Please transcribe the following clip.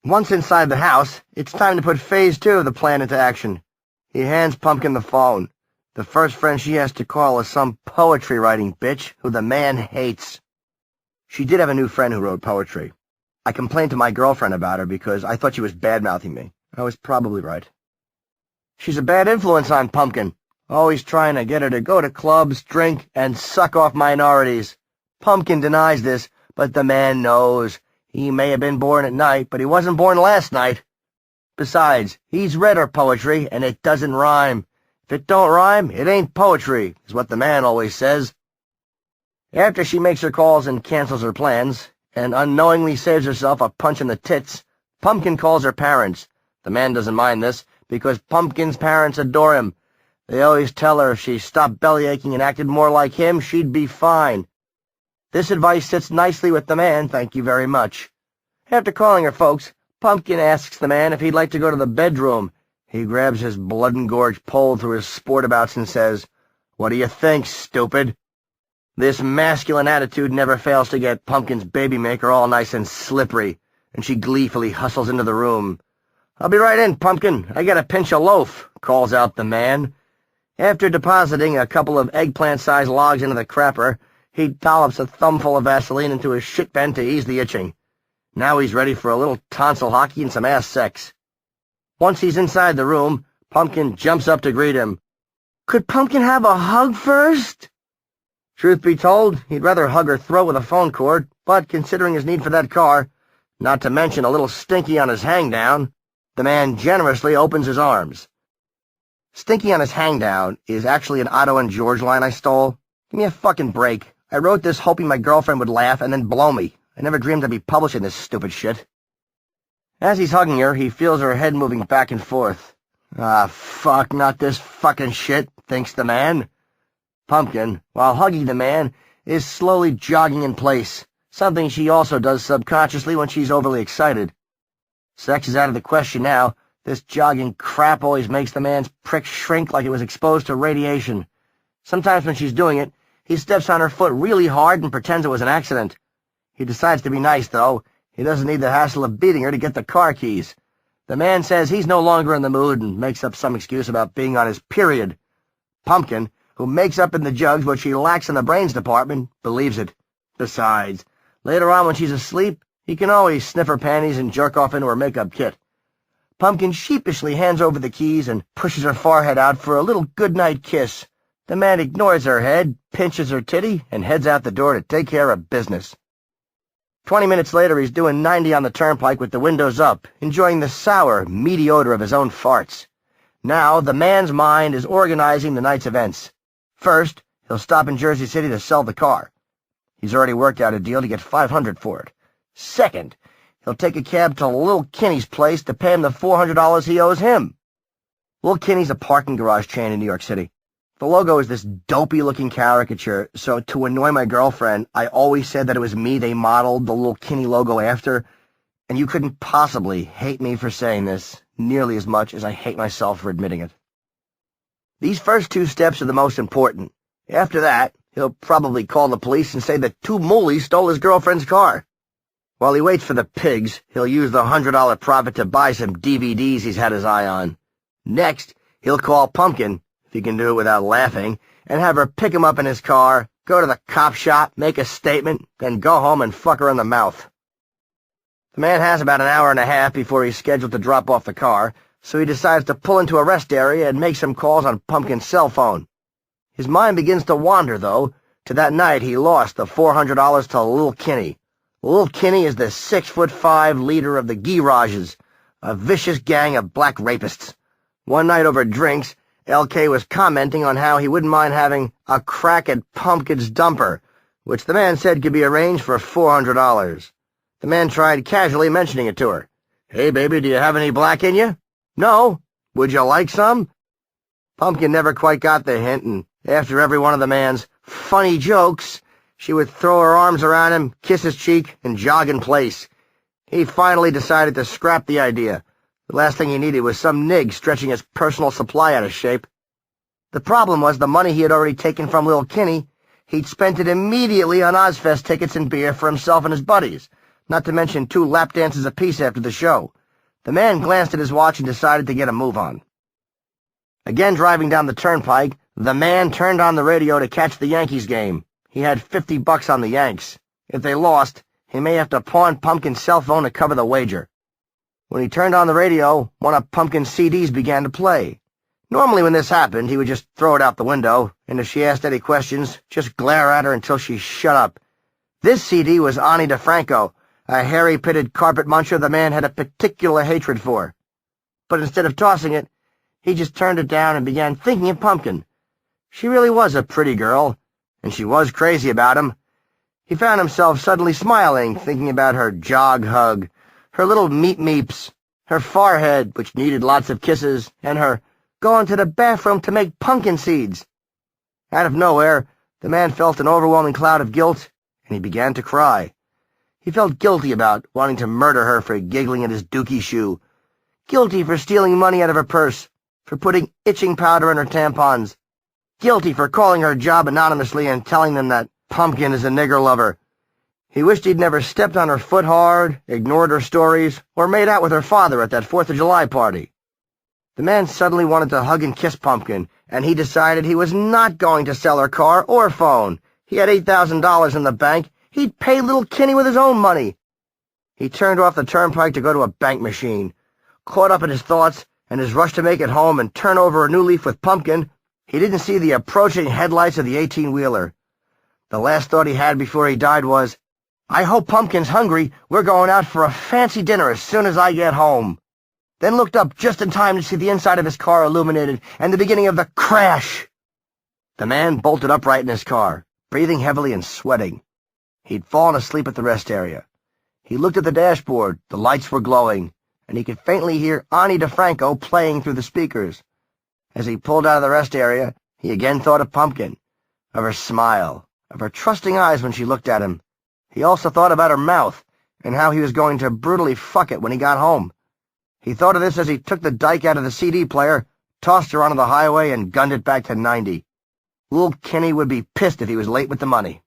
Once inside the house, it's time to put Phase 2 of the plan into action. He hands Pumpkin the phone. The first friend she has to call is some poetry-writing bitch who the man hates. She did have a new friend who wrote poetry. I complained to my girlfriend about her because I thought she was bad-mouthing me. I was probably right. She's a bad influence on Pumpkin, always trying to get her to go to clubs, drink, and suck off minorities. Pumpkin denies this, but the man knows. He may have been born at night, but he wasn't born last night. Besides, he's read her poetry, and it doesn't rhyme. If it don't rhyme, it ain't poetry, is what the man always says. After she makes her calls and cancels her plans, and unknowingly saves herself a punch in the tits, Pumpkin calls her parents. The man doesn't mind this, because Pumpkin's parents adore him. They always tell her if she stopped bellyaching and acted more like him, she'd be fine. This advice sits nicely with the man, thank you very much. After calling her folks, Pumpkin asks the man if he'd like to go to the bedroom. He grabs his blood-engorged pole through his sportabouts and says, "What do you think, stupid?" This masculine attitude never fails to get Pumpkin's baby-maker all nice and slippery, and she gleefully hustles into the room. "I'll be right in, Pumpkin. I gotta pinch a loaf," calls out the man. After depositing a couple of eggplant-sized logs into the crapper, he dollops a thumbful of Vaseline into his shit vent to ease the itching. Now he's ready for a little tonsil hockey and some ass sex. Once he's inside the room, Pumpkin jumps up to greet him. "Could Pumpkin have a hug first?" Truth be told, he'd rather hug her throat with a phone cord, but considering his need for that car, not to mention a little stinky on his hangdown, the man generously opens his arms. Stinky on his hangdown is actually an Otto and George line I stole. Give me a fucking break. I wrote this hoping my girlfriend would laugh and then blow me. I never dreamed I'd be publishing this stupid shit. As he's hugging her, he feels her head moving back and forth. "Ah, fuck, not this fucking shit," thinks the man. Pumpkin, while hugging the man, is slowly jogging in place, something she also does subconsciously when she's overly excited. Sex is out of the question now. This jogging crap always makes the man's prick shrink like it was exposed to radiation. Sometimes when she's doing it, he steps on her foot really hard and pretends it was an accident. He decides to be nice, though. He doesn't need the hassle of beating her to get the car keys. The man says he's no longer in the mood and makes up some excuse about being on his period. Pumpkin, who makes up in the jugs what she lacks in the brains department, believes it. Besides, later on when she's asleep, he can always sniff her panties and jerk off into her makeup kit. Pumpkin sheepishly hands over the keys and pushes her forehead out for a little good-night kiss. The man ignores her head, pinches her titty, and heads out the door to take care of business. 20 minutes later, he's doing 90 on the turnpike with the windows up, enjoying the sour, meaty odor of his own farts. Now, the man's mind is organizing the night's events. First, he'll stop in Jersey City to sell the car. He's already worked out a deal to get $500 for it. Second, he'll take a cab to Lil Kinney's place to pay him the $400 he owes him. Lil Kinney's a parking garage chain in New York City. The logo is this dopey-looking caricature, so to annoy my girlfriend, I always said that it was me they modeled the Lil Kinney logo after, and you couldn't possibly hate me for saying this nearly as much as I hate myself for admitting it. These first two steps are the most important. After that, he'll probably call the police and say that two moolies stole his girlfriend's car. While he waits for the pigs, he'll use the $100 profit to buy some DVDs he's had his eye on. Next, he'll call Pumpkin, if he can do it without laughing, and have her pick him up in his car, go to the cop shop, make a statement, then go home and fuck her in the mouth. The man has about an hour and a half before he's scheduled to drop off the car, so he decides to pull into a rest area and make some calls on Pumpkin's cell phone. His mind begins to wander, though, to that night he lost the $400 to Lil Kinney. Lil Kinney is the 6'5" leader of the Girages, a vicious gang of black rapists. One night over drinks, L.K. was commenting on how he wouldn't mind having a crack at Pumpkin's dumper, which the man said could be arranged for $400. The man tried casually mentioning it to her. "Hey, baby, do you have any black in you?" "No. Would you like some?" Pumpkin never quite got the hint, and after every one of the man's funny jokes, she would throw her arms around him, kiss his cheek, and jog in place. He finally decided to scrap the idea. The last thing he needed was some nig stretching his personal supply out of shape. The problem was the money he had already taken from Lil Kinney. He'd spent it immediately on Ozfest tickets and beer for himself and his buddies. not to mention 2 lap dances apiece after the show. The man glanced at his watch and decided to get a move on. Again driving down the turnpike, the man turned on the radio to catch the Yankees game. He had $50 on the Yanks. If they lost, he may have to pawn Pumpkin's cell phone to cover the wager. When he turned on the radio, one of Pumpkin's CDs began to play. Normally when this happened, he would just throw it out the window, and if she asked any questions, just glare at her until she shut up. This CD was Ani DeFranco, a hairy-pitted carpet muncher the man had a particular hatred for. But instead of tossing it, he just turned it down and began thinking of Pumpkin. She really was a pretty girl, and she was crazy about him. He found himself suddenly smiling, thinking about her jog hug, her little meep-meeps, her forehead, which needed lots of kisses, and her going to the bathroom to make pumpkin seeds. Out of nowhere, the man felt an overwhelming cloud of guilt, and he began to cry. He felt guilty about wanting to murder her for giggling at his dookie shoe, guilty for stealing money out of her purse, for putting itching powder in her tampons, guilty for calling her job anonymously and telling them that Pumpkin is a nigger lover. He wished he'd never stepped on her foot hard, ignored her stories, or made out with her father at that 4th of July party. The man suddenly wanted to hug and kiss Pumpkin, and he decided he was not going to sell her car or phone. He had $8,000 in the bank. He'd pay little Kenny with his own money. He turned off the turnpike to go to a bank machine. Caught up in his thoughts and his rush to make it home and turn over a new leaf with Pumpkin, he didn't see the approaching headlights of the 18-wheeler. The last thought he had before he died was, "I hope Pumpkin's hungry. We're going out for a fancy dinner as soon as I get home." Then looked up just in time to see the inside of his car illuminated and the beginning of the crash. The man bolted upright in his car, breathing heavily and sweating. He'd fallen asleep at the rest area. He looked at the dashboard. The lights were glowing, and he could faintly hear Ani DeFranco playing through the speakers. As he pulled out of the rest area, he again thought of Pumpkin, of her smile, of her trusting eyes when she looked at him. He also thought about her mouth, and how he was going to brutally fuck it when he got home. He thought of this as he took the dike out of the CD player, tossed her onto the highway, and gunned it back to 90. Little Kenny would be pissed if he was late with the money.